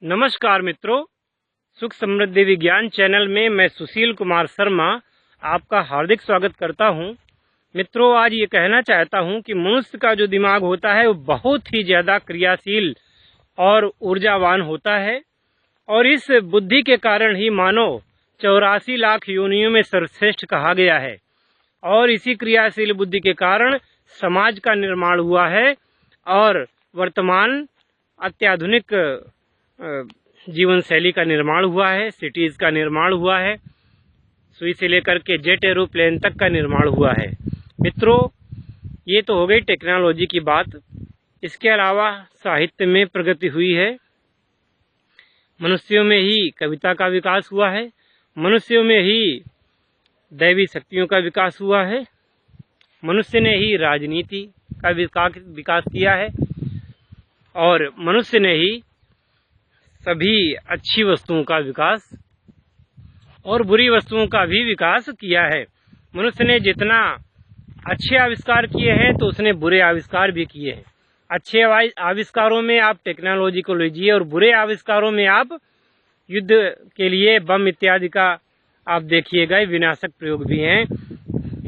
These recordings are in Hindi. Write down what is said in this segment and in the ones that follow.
नमस्कार मित्रों, सुख समृद्धि विज्ञान चैनल में मैं सुशील कुमार शर्मा आपका हार्दिक स्वागत करता हूं। मित्रों, आज ये कहना चाहता हूं कि मनुष्य का जो दिमाग होता है वो बहुत ही ज़्यादा क्रियाशील और ऊर्जावान होता है और इस बुद्धि के कारण ही मानव 84 लाख योनियों में सर्वश्रेष्ठ कहा गया है और इसी क्रियाशील बुद्धि के कारण समाज का निर्माण हुआ है और वर्तमान अत्याधुनिक जीवन शैली का निर्माण हुआ है, सिटीज का निर्माण हुआ है, सुई से लेकर के जेट एरोप्लेन तक का निर्माण हुआ है। मित्रों, ये तो हो गई टेक्नोलॉजी की बात। इसके अलावा साहित्य में प्रगति हुई है, मनुष्यों में ही कविता का विकास हुआ है, मनुष्यों में ही दैवी शक्तियों का विकास हुआ है, मनुष्य ने ही राजनीति का विकास किया है और मनुष्य ने ही सभी अच्छी वस्तुओं का विकास और बुरी वस्तुओं का भी विकास किया है। मनुष्य ने जितना अच्छे आविष्कार किए हैं तो उसने बुरे आविष्कार भी किए हैं। अच्छे आविष्कारों में आप टेक्नोलॉजी को लीजिए और बुरे आविष्कारों में आप युद्ध के लिए बम इत्यादि का आप देखिएगा, विनाशक प्रयोग भी हैं।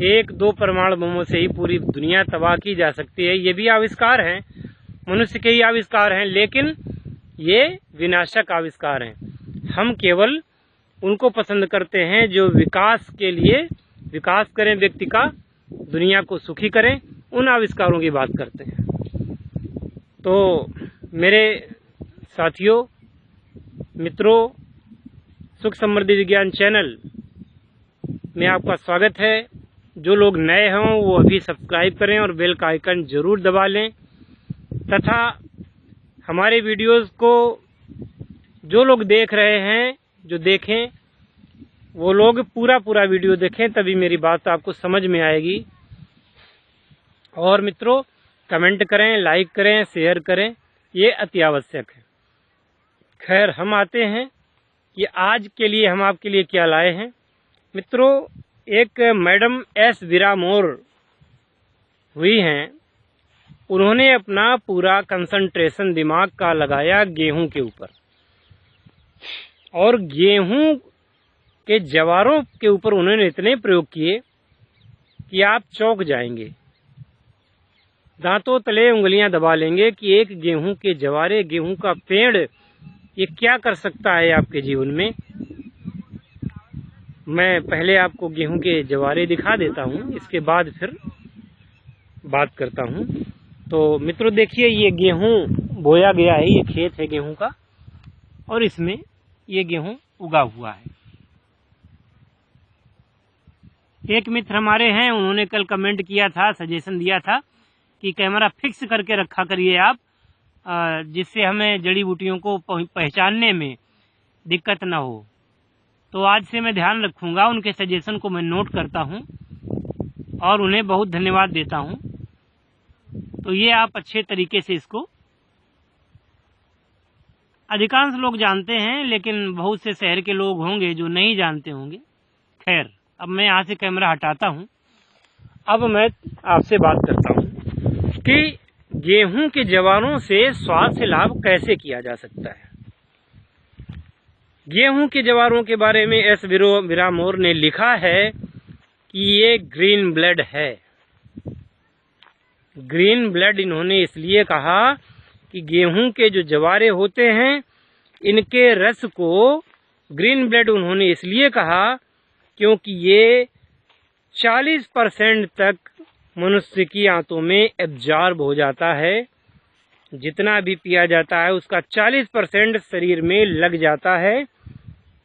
1-2 परमाणु बमों से ही पूरी दुनिया तबाह की जा सकती है। ये भी आविष्कार हैं, मनुष्य के ही आविष्कार हैं, लेकिन ये विनाशक आविष्कार हैं। हम केवल उनको पसंद करते हैं जो विकास के लिए विकास करें, व्यक्ति का, दुनिया को सुखी करें, उन आविष्कारों की बात करते हैं। तो मेरे साथियों, मित्रों, सुख समृद्धि विज्ञान चैनल में आपका स्वागत है। जो लोग नए हों वो अभी सब्सक्राइब करें और बेल का आइकन जरूर दबा लें तथा हमारे वीडियोस को जो लोग देख रहे हैं, जो देखें वो लोग पूरा वीडियो देखें, तभी मेरी बात आपको समझ में आएगी। और मित्रों, कमेंट करें, लाइक करें, शेयर करें, ये अति आवश्यक है। खैर, हम आते हैं कि आज के लिए हम आपके लिए क्या लाए हैं। मित्रों, एक मैडम एस विरामोर हुई हैं, उन्होंने अपना पूरा कंसंट्रेशन दिमाग का लगाया गेहूं के ऊपर और गेहूं के जवारों के ऊपर उन्होंने इतने प्रयोग किए कि आप चौंक जाएंगे, दांतों तले उंगलियां दबा लेंगे कि एक गेहूं के जवारे, गेहूं का पेड़, ये क्या कर सकता है आपके जीवन में। मैं पहले आपको गेहूं के जवारे दिखा देता हूं, इसके बाद फिर बात करता हूं। तो मित्रों देखिए, ये गेहूं बोया गया है, ये खेत है गेहूं का और इसमें ये गेहूं उगा हुआ है। एक मित्र हमारे हैं, उन्होंने कल कमेंट किया था, सजेशन दिया था कि कैमरा फिक्स करके रखा करिए आप, जिससे हमें जड़ी बूटियों को पहचानने में दिक्कत न हो। तो आज से मैं ध्यान रखूंगा, उनके सजेशन को मैं नोट करता हूं और उन्हें बहुत धन्यवाद देता हूं। तो ये आप अच्छे तरीके से इसको, अधिकांश लोग जानते हैं लेकिन बहुत से शहर के लोग होंगे जो नहीं जानते होंगे। खैर, अब मैं यहाँ से कैमरा हटाता हूँ। अब मैं आपसे बात करता हूँ कि गेहूं के जवारों से स्वास्थ्य लाभ कैसे किया जा सकता है। गेहूं के जवारों के बारे में एस विरामोर ने लिखा है कि ये ग्रीन ब्लड है। ग्रीन ब्लड इन्होंने इसलिए कहा कि गेहूं के जो जवारे होते हैं, इनके रस को ग्रीन ब्लड उन्होंने इसलिए कहा क्योंकि ये 40% तक मनुष्य की आंतों में एब्जॉर्ब हो जाता है। जितना भी पिया जाता है उसका 40% शरीर में लग जाता है,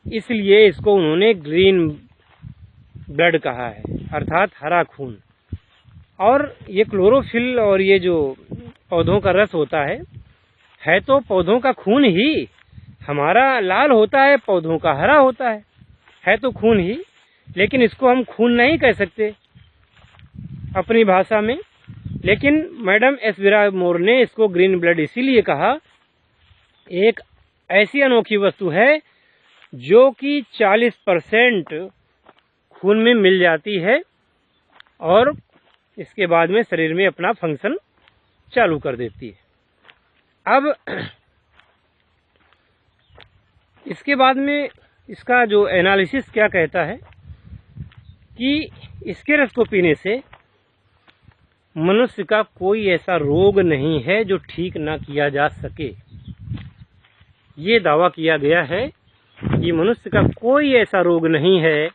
इसलिए इसको उन्होंने ग्रीन ब्लड कहा है, अर्थात हरा खून। और ये क्लोरोफिल और ये जो पौधों का रस होता है तो पौधों का खून ही। हमारा लाल होता है, पौधों का हरा होता है तो खून ही, लेकिन इसको हम खून नहीं कह सकते अपनी भाषा में। लेकिन मैडम एस विरामोर ने इसको ग्रीन ब्लड इसीलिए कहा, एक ऐसी अनोखी वस्तु है जो कि 40% खून में मिल जाती है और इसके बाद में शरीर में अपना फंक्शन चालू कर देती है। अब इसके बाद में इसका जो एनालिसिस क्या कहता है कि इसके रस को पीने से मनुष्य का कोई ऐसा रोग नहीं है जो ठीक ना किया जा सके। ये दावा किया गया है कि मनुष्य का कोई ऐसा रोग नहीं है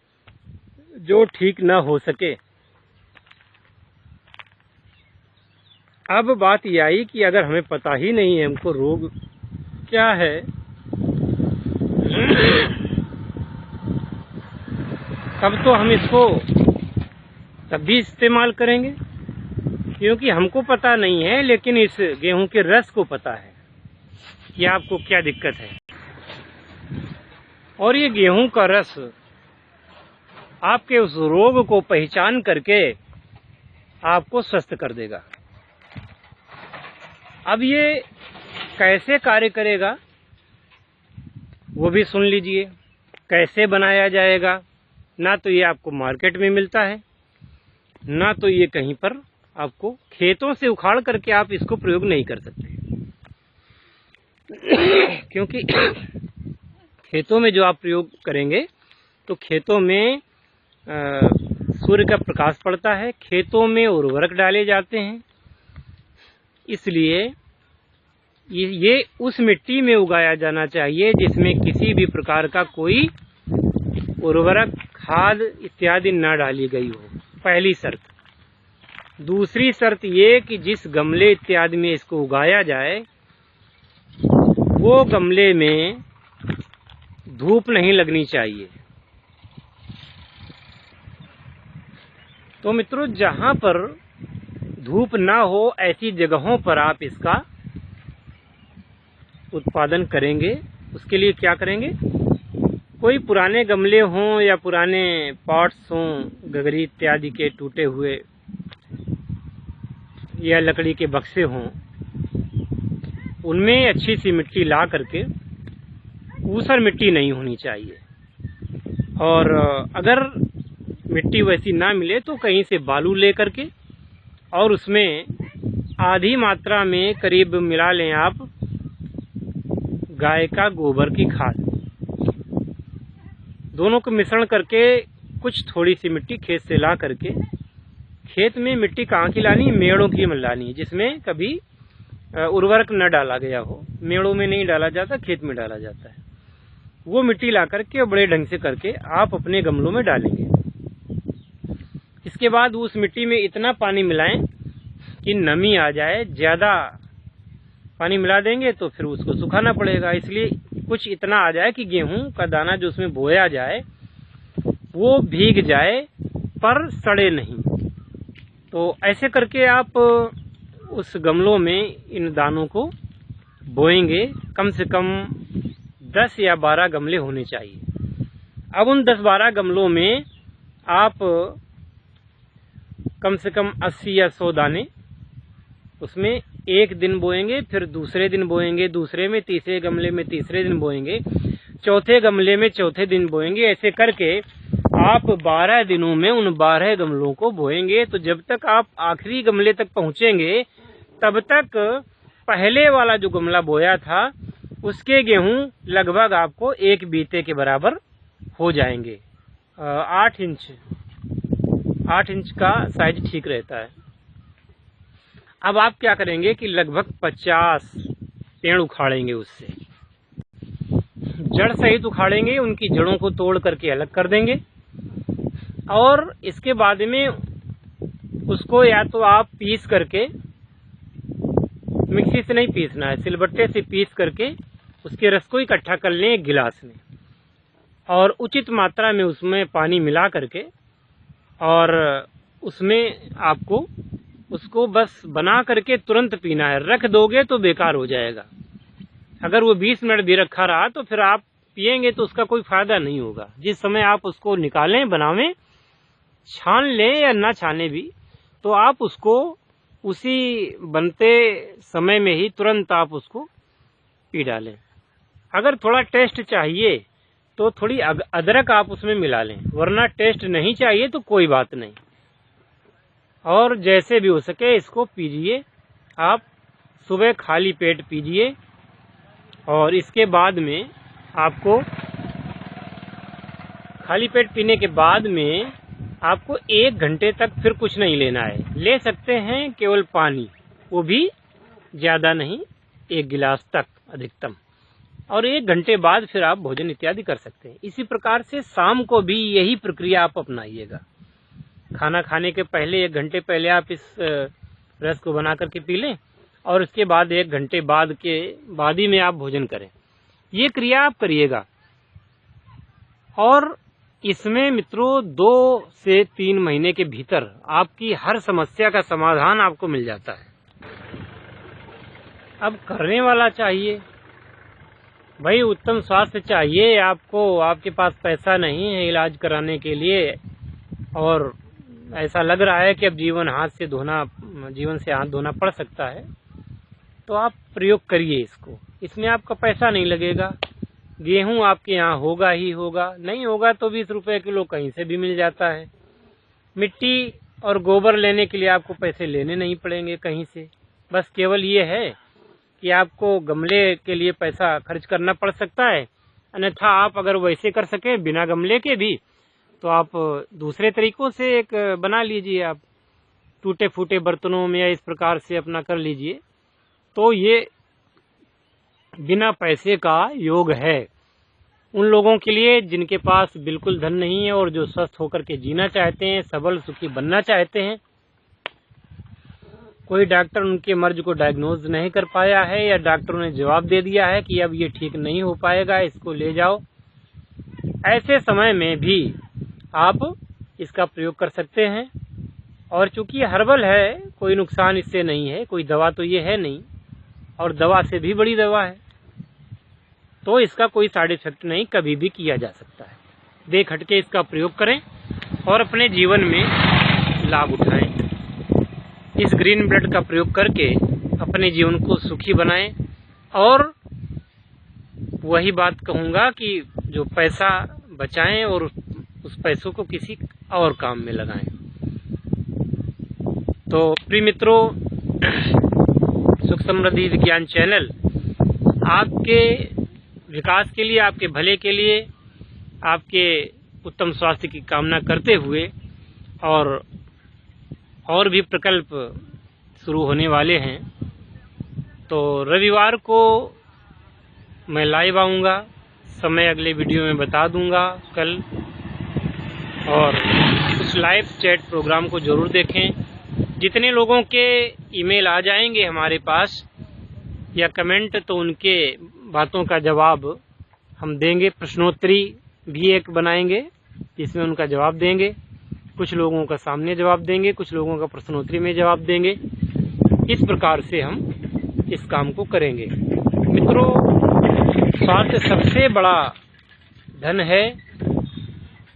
जो ठीक ना हो सके। अब बात यह आई कि अगर हमें पता ही नहीं है हमको रोग क्या है, तब तो हम इसको तब भी इस्तेमाल करेंगे, क्योंकि हमको पता नहीं है, लेकिन इस गेहूं के रस को पता है कि आपको क्या दिक्कत है। और ये गेहूं का रस आपके उस रोग को पहचान करके आपको स्वस्थ कर देगा। अब ये कैसे कार्य करेगा वो भी सुन लीजिए। कैसे बनाया जाएगा, ना तो ये आपको मार्केट में मिलता है, ना तो ये कहीं पर आपको खेतों से उखाड़ करके आप इसको प्रयोग नहीं कर सकते। क्योंकि खेतों में जो आप प्रयोग करेंगे तो खेतों में सूर्य का प्रकाश पड़ता है, खेतों में उर्वरक डाले जाते हैं, इसलिए ये उस मिट्टी में उगाया जाना चाहिए जिसमें किसी भी प्रकार का कोई उर्वरक, खाद इत्यादि न डाली गई हो, पहली शर्त। दूसरी शर्त ये कि जिस गमले इत्यादि में इसको उगाया जाए वो गमले में धूप नहीं लगनी चाहिए। तो मित्रों, जहां पर धूप ना हो ऐसी जगहों पर आप इसका उत्पादन करेंगे। उसके लिए क्या करेंगे, कोई पुराने गमले हों या पुराने पॉट्स हों, गगरी इत्यादि के टूटे हुए, या लकड़ी के बक्से हों, उनमें अच्छी सी मिट्टी ला करके, ऊसर मिट्टी नहीं होनी चाहिए। और अगर मिट्टी वैसी ना मिले तो कहीं से बालू ले करके और उसमें आधी मात्रा में करीब मिला लें आप गाय का गोबर की खाद। दोनों को मिश्रण करके कुछ थोड़ी सी मिट्टी खेत से ला करके, खेत में मिट्टी कहाँ की लानी, मेड़ों की लानी, जिसमें कभी उर्वरक न डाला गया हो। मेड़ों में नहीं डाला जाता, खेत में डाला जाता है। वो मिट्टी ला करके बड़े ढंग से करके आप अपने गमलों में डालेंगे। इसके बाद उस मिट्टी में इतना पानी मिलाएं कि नमी आ जाए। ज़्यादा पानी मिला देंगे तो फिर उसको सुखाना पड़ेगा, इसलिए कुछ इतना आ जाए कि गेहूं का दाना जो उसमें बोया जाए वो भीग जाए पर सड़े नहीं। तो ऐसे करके आप उस गमलों में इन दानों को बोएंगे। कम से कम 10 या 12 गमले होने चाहिए। अब उन 10-12 गमलों में आप कम से कम 80 या 100 दाने उसमें एक दिन बोएंगे, फिर दूसरे दिन बोएंगे, दूसरे में, तीसरे गमले में तीसरे दिन बोएंगे, चौथे गमले में चौथे दिन बोएंगे। ऐसे करके आप 12 दिनों में उन 12 गमलों को बोएंगे। तो जब तक आप आखिरी गमले तक पहुंचेंगे तब तक पहले वाला जो गमला बोया था उसके गेहूं लगभग आपको एक बीते के बराबर हो जाएंगे। 8 इंच का साइज ठीक रहता है। अब आप क्या करेंगे कि लगभग 50 पेड़ उखाड़ेंगे, उससे जड़ सहित उखाड़ेंगे, उनकी जड़ों को तोड़ करके अलग कर देंगे। और इसके बाद में उसको या तो आप पीस करके, मिक्सी से नहीं पीसना है, सिलबट्टे से पीस करके उसके रस को इकट्ठा कर लें एक गिलास में, और उचित मात्रा में उसमें पानी मिला करके, और उसमें आपको उसको बस बना करके तुरंत पीना है। रख दोगे तो बेकार हो जाएगा। अगर वो 20 मिनट भी रखा रहा तो फिर आप पिएंगे तो उसका कोई फायदा नहीं होगा। जिस समय आप उसको निकालें, बनावें, छान लें या ना छाने भी, तो आप उसको उसी बनते समय में ही तुरंत आप उसको पी डालें। अगर थोड़ा टेस्ट चाहिए तो थोड़ी अदरक आप उसमें मिला लें, वरना टेस्ट नहीं चाहिए तो कोई बात नहीं। और जैसे भी हो सके इसको पीजिए। आप सुबह खाली पेट पीजिए, और इसके बाद में आपको खाली पेट पीने के बाद में आपको 1 घंटे तक फिर कुछ नहीं लेना है। ले सकते हैं केवल पानी, वो भी ज़्यादा नहीं, 1 गिलास तक अधिकतम, और 1 घंटे बाद फिर आप भोजन इत्यादि कर सकते हैं। इसी प्रकार से शाम को भी यही प्रक्रिया आप अपनाइएगा। खाना खाने के पहले 1 घंटे पहले आप इस रस को बना करके पी लें और उसके बाद 1 घंटे बाद ही में आप भोजन करें। ये क्रिया आप करिएगा और इसमें मित्रों 2 से 3 महीने के भीतर आपकी हर समस्या का समाधान आपको मिल जाता है। अब करने वाला चाहिए भाई, उत्तम स्वास्थ्य चाहिए आपको, आपके पास पैसा नहीं है इलाज कराने के लिए और ऐसा लग रहा है कि अब जीवन से हाथ धोना पड़ सकता है, तो आप प्रयोग करिए इसको। इसमें आपका पैसा नहीं लगेगा। गेहूं आपके यहाँ होगा ही होगा, नहीं होगा तो 20 रुपए किलो कहीं से भी मिल जाता है। मिट्टी और गोबर लेने के लिए आपको पैसे लेने नहीं पड़ेंगे कहीं से, बस केवल ये है कि आपको गमले के लिए पैसा खर्च करना पड़ सकता है। अन्यथा आप अगर वैसे कर सके बिना गमले के भी, तो आप दूसरे तरीकों से एक बना लीजिए, आप टूटे फूटे बर्तनों में या इस प्रकार से अपना कर लीजिए। तो ये बिना पैसे का योग है उन लोगों के लिए जिनके पास बिल्कुल धन नहीं है और जो स्वस्थ होकर के जीना चाहते हैं, सबल सुखी बनना चाहते हैं। कोई डॉक्टर उनके मर्ज को डायग्नोज नहीं कर पाया है या डॉक्टरों ने जवाब दे दिया है कि अब ये ठीक नहीं हो पाएगा, इसको ले जाओ। ऐसे समय में भी आप इसका प्रयोग कर सकते हैं और चूंकि ये हर्बल है, कोई नुकसान इससे नहीं है, कोई दवा तो ये है नहीं और दवा से भी बड़ी दवा है, तो इसका कोई साइड इफेक्ट नहीं कभी भी किया जा सकता है। बेखटके इसका प्रयोग करें और अपने जीवन में लाभ उठाएं। इस ग्रीन ब्लड का प्रयोग करके अपने जीवन को सुखी बनाएं और वही बात कहूँगा कि जो पैसा बचाएं और उस पैसों को किसी और काम में लगाएं। तो प्रिय मित्रों, सुख समृद्धि विज्ञान चैनल आपके विकास के लिए, आपके भले के लिए, आपके उत्तम स्वास्थ्य की कामना करते हुए और भी प्रकल्प शुरू होने वाले हैं। तो रविवार को मैं लाइव आऊँगा, समय अगले वीडियो में बता दूंगा कल, और उस लाइव चैट प्रोग्राम को जरूर देखें। जितने लोगों के ईमेल आ जाएंगे हमारे पास या कमेंट, तो उनके बातों का जवाब हम देंगे। प्रश्नोत्तरी भी एक बनाएंगे जिसमें उनका जवाब देंगे। कुछ लोगों का सामने जवाब देंगे, कुछ लोगों का प्रश्नोत्तरी में जवाब देंगे। इस प्रकार से हम इस काम को करेंगे। मित्रों, स्वास्थ्य सबसे बड़ा धन है।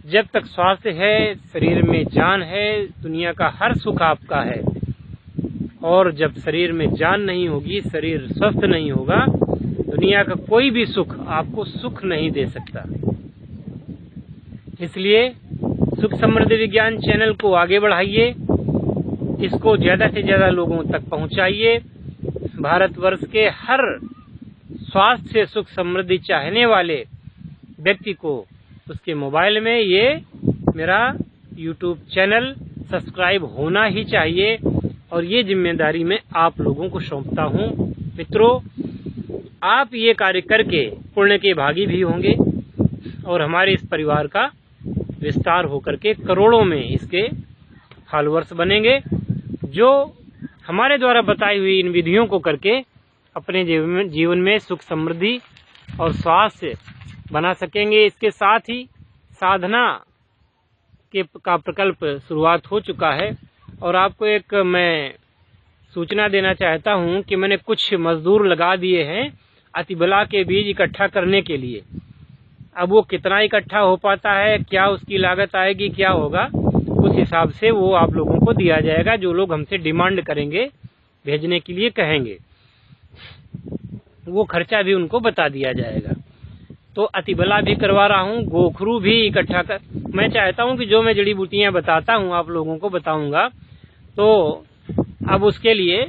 जब तक स्वास्थ्य है, शरीर में जान है, दुनिया का हर सुख आपका है। और जब शरीर में जान नहीं होगी, शरीर स्वस्थ नहीं होगा, दुनिया का कोई भी सुख आपको सुख नहीं दे सकता। इसलिए सुख समृद्धि विज्ञान चैनल को आगे बढ़ाइए, इसको ज्यादा से ज्यादा लोगों तक पहुंचाइए। भारतवर्ष के हर स्वास्थ्य से सुख समृद्धि चाहने वाले व्यक्ति को उसके मोबाइल में ये मेरा YouTube चैनल सब्सक्राइब होना ही चाहिए, और ये जिम्मेदारी मैं आप लोगों को सौंपता हूँ। मित्रों, आप ये कार्य करके पुण्य के भागी भी होंगे और हमारे इस परिवार का विस्तार होकर के करोड़ों में इसके फॉलोअर्स बनेंगे, जो हमारे द्वारा बताई हुई इन विधियों को करके अपने जीवन में सुख समृद्धि और स्वास्थ्य बना सकेंगे। इसके साथ ही साधना का प्रकल्प शुरुआत हो चुका है, और आपको एक मैं सूचना देना चाहता हूं कि मैंने कुछ मजदूर लगा दिए हैं अतिबला के बीज इकट्ठा करने के लिए। अब वो कितना इकट्ठा हो पाता है, क्या उसकी लागत आएगी, क्या होगा, उस हिसाब से वो आप लोगों को दिया जाएगा। जो लोग हमसे डिमांड करेंगे, भेजने के लिए कहेंगे, वो खर्चा भी उनको बता दिया जाएगा। तो अतिबला भी करवा रहा हूँ, गोखरू भी इकट्ठा कर। मैं चाहता हूँ कि जो मैं जड़ी बूटियाँ बताता हूँ आप लोगों को बताऊँगा, तो अब उसके लिए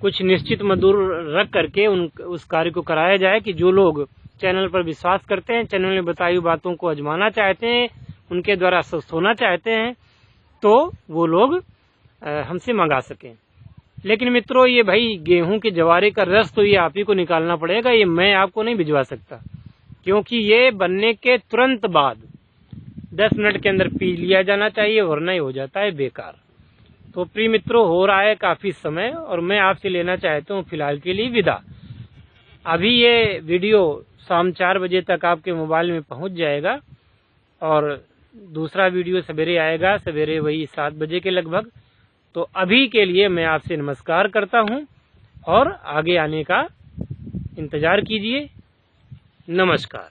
कुछ निश्चित मजदूर रख करके उस कार्य को कराया जाए कि जो लोग चैनल पर विश्वास करते हैं, चैनल में बताई हुई बातों को आजमाना चाहते हैं, उनके द्वारा स्वस्थ होना चाहते हैं, तो वो लोग हमसे मंगा सकें। लेकिन मित्रों, ये भाई गेहूं के जवारे का रस तो ये आप ही को निकालना पड़ेगा, ये मैं आपको नहीं भिजवा सकता, क्योंकि ये बनने के तुरंत बाद 10 मिनट के अंदर पी लिया जाना चाहिए, वरना ही हो जाता है बेकार। तो प्रिय मित्रों, हो रहा है काफी समय और मैं आपसे लेना चाहता हूँ फिलहाल के लिए विदा। अभी ये वीडियो शाम 4 बजे तक आपके मोबाइल में पहुंच जाएगा और दूसरा वीडियो सवेरे आएगा, सवेरे वही 7 बजे के लगभग। तो अभी के लिए मैं आपसे नमस्कार करता हूं और आगे आने का इंतजार कीजिए। नमस्कार।